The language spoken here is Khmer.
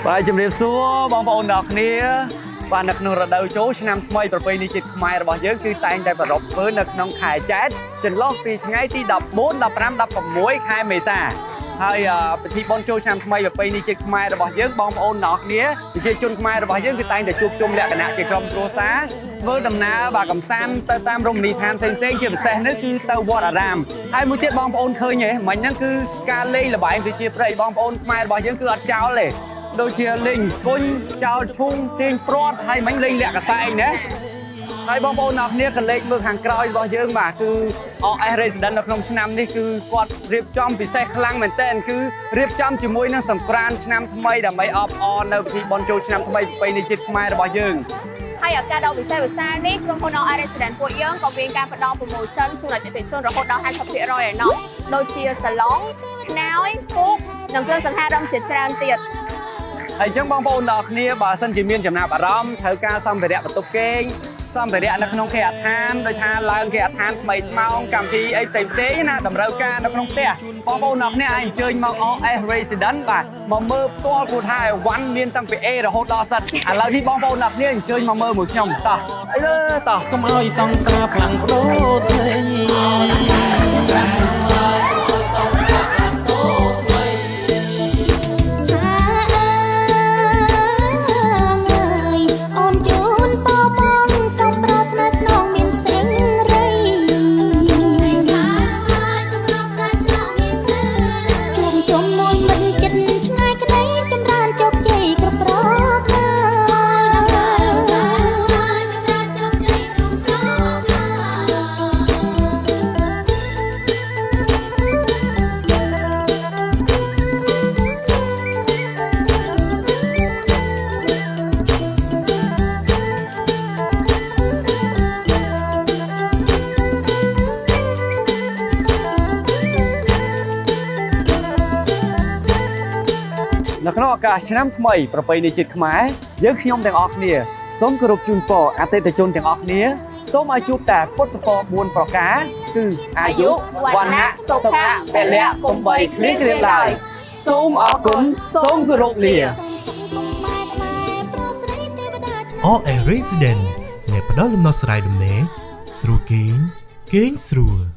បាទជំរាបសួរបងប្អូនទាំងគ្នាបាទនៅក្នុងរដូវចូលឆ្នាំថ្មីប្រពៃណីជាតិខ្មែររបស់យើងគឺតែងតែប្រារព្ធធ្វើនៅក្នុងខែចេតចន្លោះពីថ្ងៃទី14 15 16ខែមេសាហើយពិធីបុណ្យចូលឆ្នាំថ្មីប្រពៃណីជាតិខ្មែររបស់យើងបងប្អូនទាំងគ្នាប្រជាជនខ្មែររបស់យើងគឺតែងតែជួបជុំលក្ខណៈជាក្រុមគ្រួសារធ្វើដំណើរបាទកំសាន្តទៅតាមរមណីយដ្ឋានផ្សេងៗជាពិសេសនេះគឺទៅវត្តអារាមហើយមួយទៀតបងប្អូនឃើញទេមិញហ្នឹងគឺការលេងល្បែងប្រជាប្រិយបងប្អូនខ្មែររបស់យើងគឺអត់ចោលទេដូចជាលេងគុញចោលឈូងទាញព្រាត់ហើយមិញលេងលាក់កសែងណាហើយបងប្អូនអ្នកគ្នាក៏លេខមើលខាងក្រោយរបស់យើងបាទគឺ OS Resident នៅក្នុងឆ្នាំនេះគឺគាត់រៀបចំពិសេសខ្លាំងមែនទែនគឺរៀបចំជាមួយនឹងសង្ក្រាន្តឆ្នាំថ្មីដើម្បីអបអរនៅពិធីបុណ្យចូលឆ្នាំថ្មីប្រពៃណីជាតិខ្មែររបស់យើងហើយឱកាសដ៏ពិសេសវិសាលនេះក្រុមហ៊ុន OS Resident ពួកយើងក៏មានការផ្ដល់ promotion ជូនអតិថិជនរហូតដល់ 50% ឯណោះដូចជាសាឡុងខ្នើយពូកនិងគ្រឿងសង្ហារឹមជាច្រើនទៀតហើយអញ្ចឹងបងប្អូនទាំងគ្នាបើសិនជាមានចំណាប់អារម្មណ៍ត្រូវការសម្ភារៈបន្ទប់គេងសម្ភារៈនៅក្នុងគេហដ្ឋានដូចថាឡើងគេហដ្ឋានថ្មីថ្មោងកម្មវិធីអីផ្សេងៗណាតម្រូវការនៅក្នុងផ្ទះបងប្អូនទាំងគ្នាអាចអញ្ជើញមក OS Resident បាទមកមើលផ្ទាល់ព្រោះថាអីវ៉ាន់មានតាំងពី A រហូតដល់ Z ឥឡូវនេះបងប្អូនទាំងគ្នាអញ្ជើញមកមើលមួយខ្ញុំតោះអីលើតោះកុំឲ្យសង្សារខ្លាំងប្រូថ្លៃនៅក្នុងឱកាសឆ្នាំថ្មីប្រពៃណីជាតិខ្មែរយើងខ្ញុំទាំងអស់គ្នាសូមគោរពជូនពរអតិថិជនទាំងអស់គ្នាសូមឲ្យជួបតែពុទ្ធពរ4ប្រការគឺអាយុវណ្ណៈសុខៈពលៈកុំបីឃ្លៀងគ្រៀងឡើយសូមអរគុណសូមគោរពលា OS Resident អ្នកផ្ដល់ដំណោះស្រាយដំណេកស្រួលគេងស្រួល